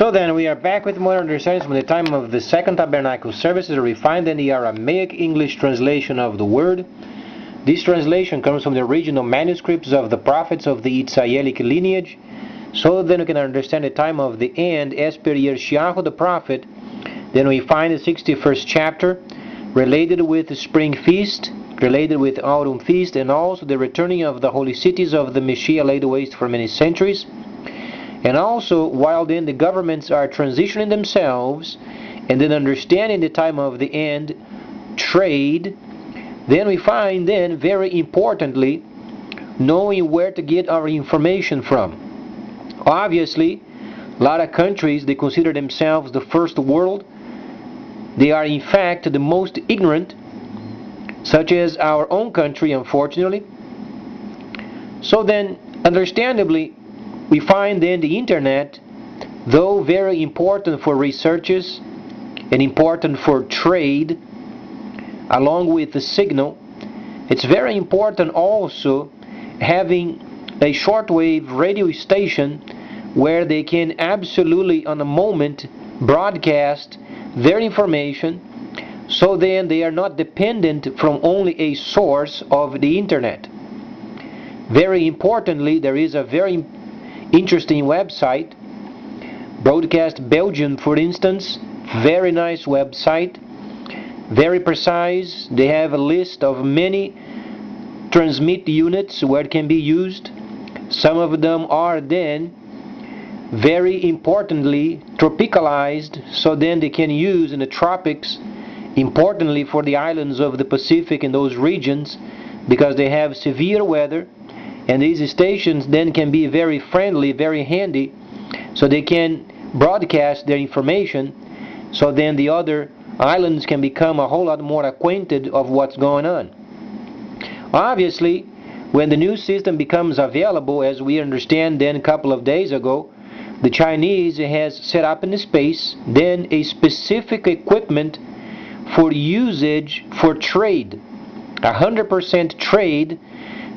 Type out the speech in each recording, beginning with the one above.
So then we are back with more understanding from the time of the Second Tabernacle services, refined in the Aramaic English translation of the word. This translation comes from the original manuscripts of the prophets of the Israelic lineage. So then we can understand the time of the end as per Yeshayahu the prophet. Then we find the 61st chapter related with the spring feast, related with autumn feast, and also the returning of the holy cities of the Messiah laid waste for many centuries. And also, while then the governments are transitioning themselves, and then understanding the time of the end, trade, then we find then, very importantly, knowing where to get our information from. Obviously, a lot of countries, they consider themselves the first world. They are in fact the most ignorant, such as our own country, unfortunately. So then, understandably, we find then the internet, though very important for researches and important for trade, along with the signal, it's very important also having a shortwave radio station where they can absolutely on a moment broadcast their information, so then they are not dependent from only a source of the internet. Very importantly, there is a very interesting website, Broadcast Belgium, for instance. Very nice website, very precise. They have a list of many transmit units where it can be used. Some of them are then very importantly tropicalized, so then they can use in the tropics, importantly for the islands of the Pacific in those regions, because they have severe weather. And these stations then can be very friendly, very handy, so they can broadcast their information, so then the other islands can become a whole lot more acquainted of what's going on. Obviously, when the new system becomes available, as we understand then a couple of days ago, the Chinese has set up in the space then a specific equipment for usage for trade, 100% trade.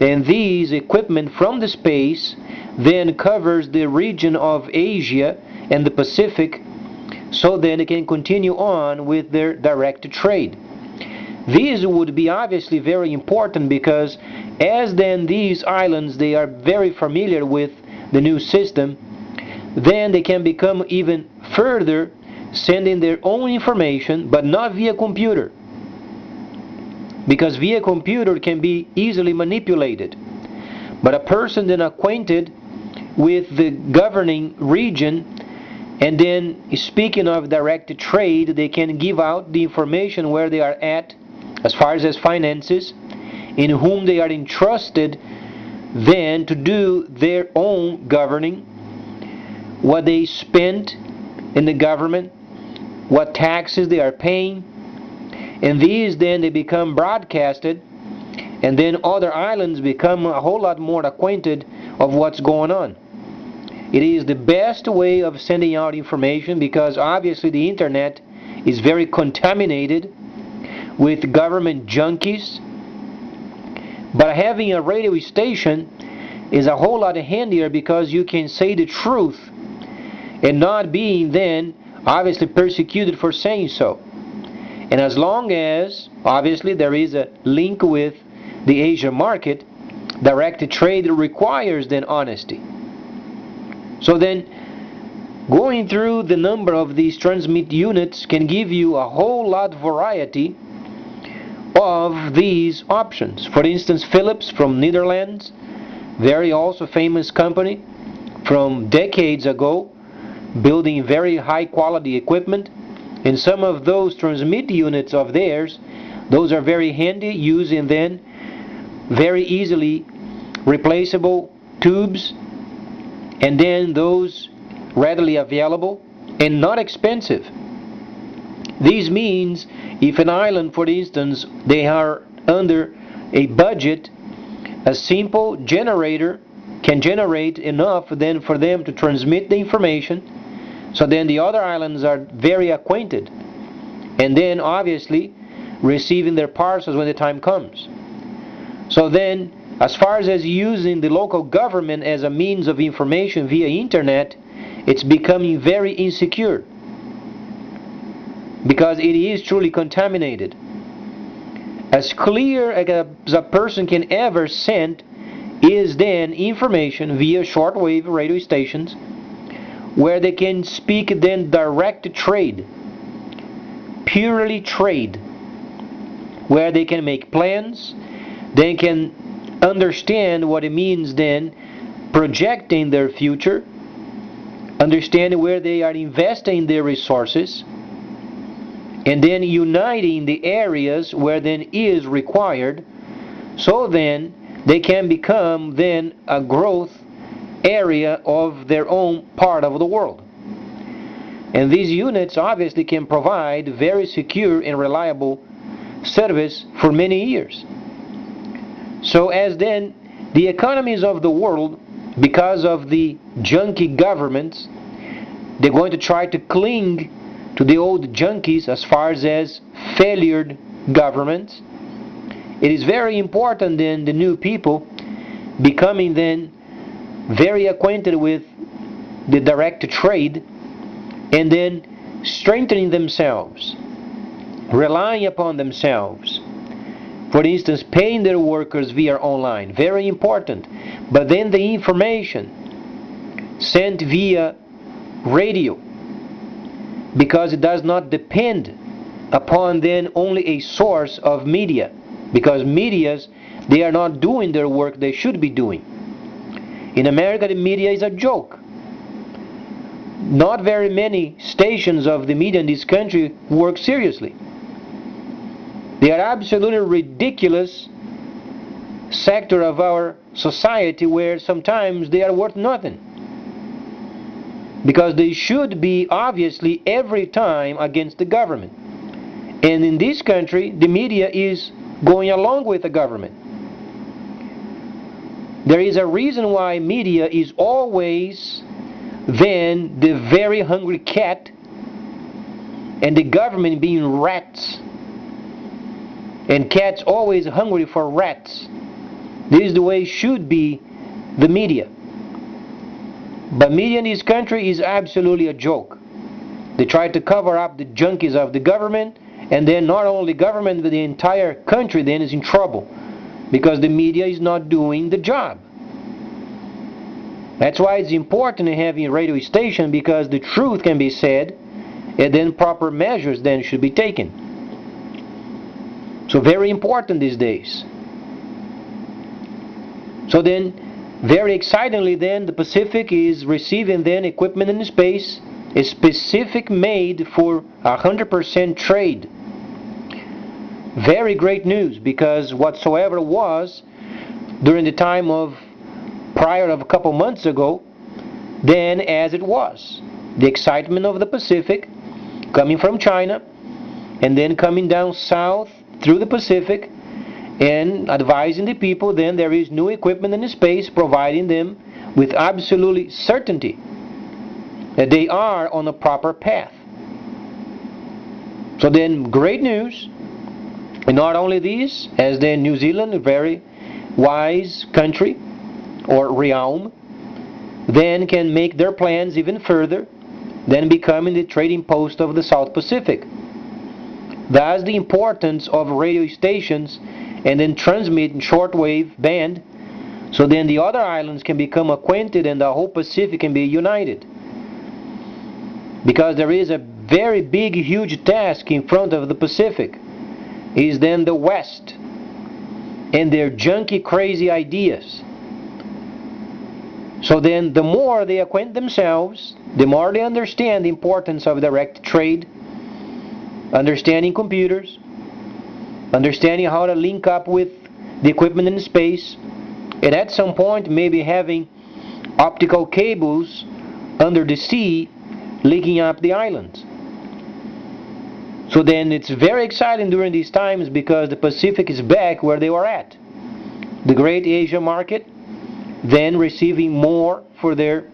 And these equipment from the space then covers the region of Asia and the Pacific, so then they can continue on with their direct trade. These would be obviously very important because as then these islands, they are very familiar with the new system, then they can become even further sending their own information, but not via computer. Because via computer can be easily manipulated. But a person then acquainted with the governing region, and then speaking of direct trade, they can give out the information where they are at as far as finances, in whom they are entrusted then to do their own governing, what they spend in the government, what taxes they are paying. And these then they become broadcasted, and then other islands become a whole lot more acquainted of what's going on. It is the best way of sending out information because obviously the internet is very contaminated with government junkies. But having a radio station is a whole lot handier because you can say the truth and not being then obviously persecuted for saying so. And as long as, obviously, there is a link with the Asia market, direct trade requires then honesty. So then, going through the number of these transmit units can give you a whole lot variety of these options. For instance, Philips from Netherlands, very also famous company from decades ago, building very high quality equipment. And some of those transmit units of theirs, those are very handy, using then very easily replaceable tubes, and then those readily available and not expensive. This means if an island, for instance, they are under a budget, a simple generator can generate enough then for them to transmit the information. So then the other islands are very acquainted, and then obviously receiving their parcels when the time comes. So then, as far as using the local government as a means of information via internet, it's becoming very insecure because it is truly contaminated. As clear as a person can ever send is then information via shortwave radio stations where they can speak then direct trade, purely trade, where they can make plans, they can understand what it means then projecting their future, understanding where they are investing their resources, and then uniting the areas where then is required, so then they can become then a growth area of their own part of the world. And these units obviously can provide very secure and reliable service for many years. So as then the economies of the world, because of the junky governments, they're going to try to cling to the old junkies as far as failured governments. It is very important then the new people becoming then very acquainted with the direct trade and then strengthening themselves, relying upon themselves. For instance, paying their workers via online, very important. But then the information sent via radio, because it does not depend upon then only a source of media, because medias, they are not doing their work they should be doing. In America, the media is a joke. Not very many stations of the media in this country work seriously. They are absolutely ridiculous sector of our society where sometimes they are worth nothing. Because they should be obviously every time against the government. And in this country, the media is going along with the government. There is a reason why media is always then the very hungry cat and the government being rats. And cats always hungry for rats. This is the way it should be the media. But media in this country is absolutely a joke. They try to cover up the junkies of the government, and then not only government but the entire country then is in trouble because the media is not doing the job. That's why it's important to have a radio station, because the truth can be said and then proper measures then should be taken. So very important these days. So then, very excitingly then, the Pacific is receiving then equipment in space, a specific made for 100% trade. Very great news, because whatsoever was during the time of prior of a couple months ago, then as it was, the excitement of the Pacific coming from China and then coming down south through the Pacific and advising the people then there is new equipment in space, providing them with absolute certainty that they are on a proper path. So then great news. And not only these, as then New Zealand, a very wise country or realm, then can make their plans even further, then becoming the trading post of the South Pacific. Thus the importance of radio stations and then transmit in shortwave band, so then the other islands can become acquainted and the whole Pacific can be united. Because there is a very big, huge task in front of the Pacific, is then the West and their junky, crazy ideas. So then the more they acquaint themselves, the more they understand the importance of direct trade, understanding computers, understanding how to link up with the equipment in space, and at some point maybe having optical cables under the sea linking up the islands. So then it's very exciting during these times, because the Pacific is back where they were at. The great Asia market then receiving more for their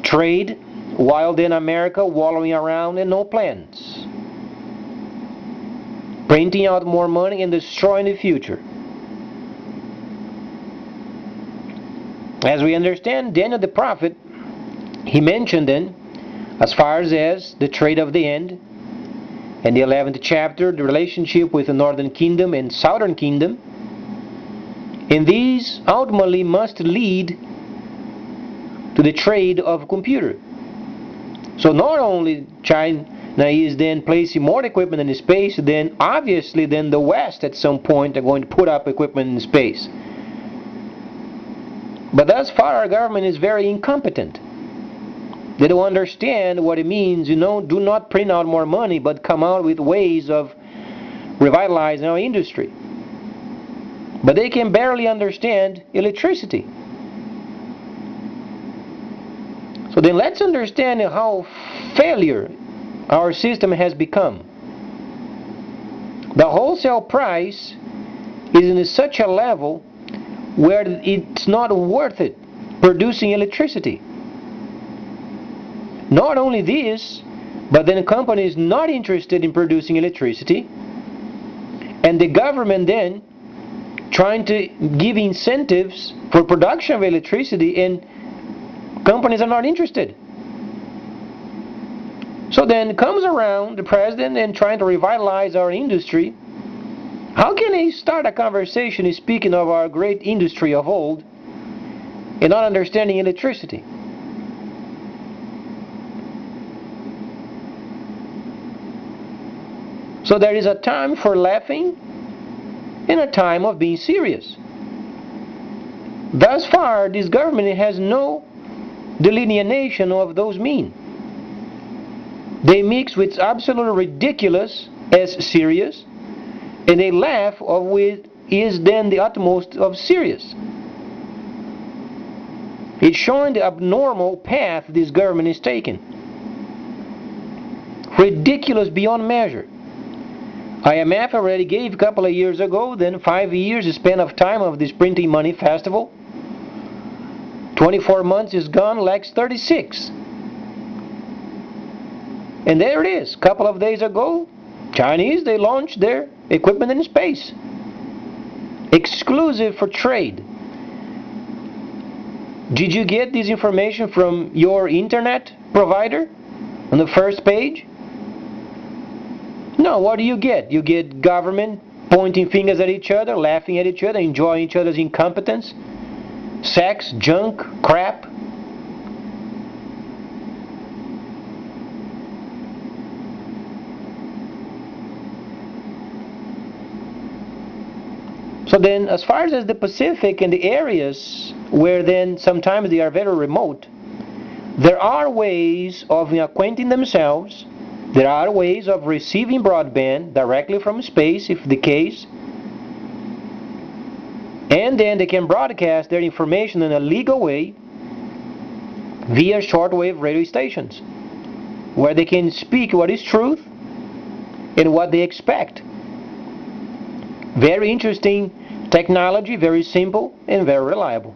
trade, while then America wallowing around and no plans, printing out more money and destroying the future. As we understand, Daniel the prophet He mentioned then, as far as the trade of the end, in the 11th chapter, the relationship with the northern kingdom and southern kingdom, and these ultimately must lead to the trade of computer. So not only China is then placing more equipment in space, then obviously then the West at some point are going to put up equipment in space. But thus far our government is very incompetent. They don't understand what it means, do not print out more money, but come out with ways of revitalizing our industry. But they can barely understand electricity. So then let's understand how failure our system has become. The wholesale price is in such a level where it's not worth it producing electricity. Not only this, but then the company is not interested in producing electricity, and the government then trying to give incentives for production of electricity, and companies are not interested. So then comes around the president and trying to revitalize our industry. How can he start a conversation speaking of our great industry of old and not understanding electricity? So there is a time for laughing and a time of being serious. Thus far, this government has no delineation of those mean. They mix with absolutely ridiculous as serious, and they laugh of what is then the utmost of serious. It's showing the abnormal path this government is taking. Ridiculous beyond measure. IMF already gave a couple of years ago, then 5 years span of time of this printing money festival. 24 months is gone, lacks 36. And there it is, a couple of days ago, Chinese, they launched their equipment in space. Exclusive for trade. Did you get this information from your internet provider on the first page? No, what do you get? You get government pointing fingers at each other, laughing at each other, enjoying each other's incompetence, sex, junk, crap. So then, as far as the Pacific and the areas where then sometimes they are very remote, there are ways of acquainting themselves. There are ways of receiving broadband directly from space, if the case, and then they can broadcast their information in a legal way via shortwave radio stations, where they can speak what is truth and what they expect. Very interesting technology, very simple and very reliable.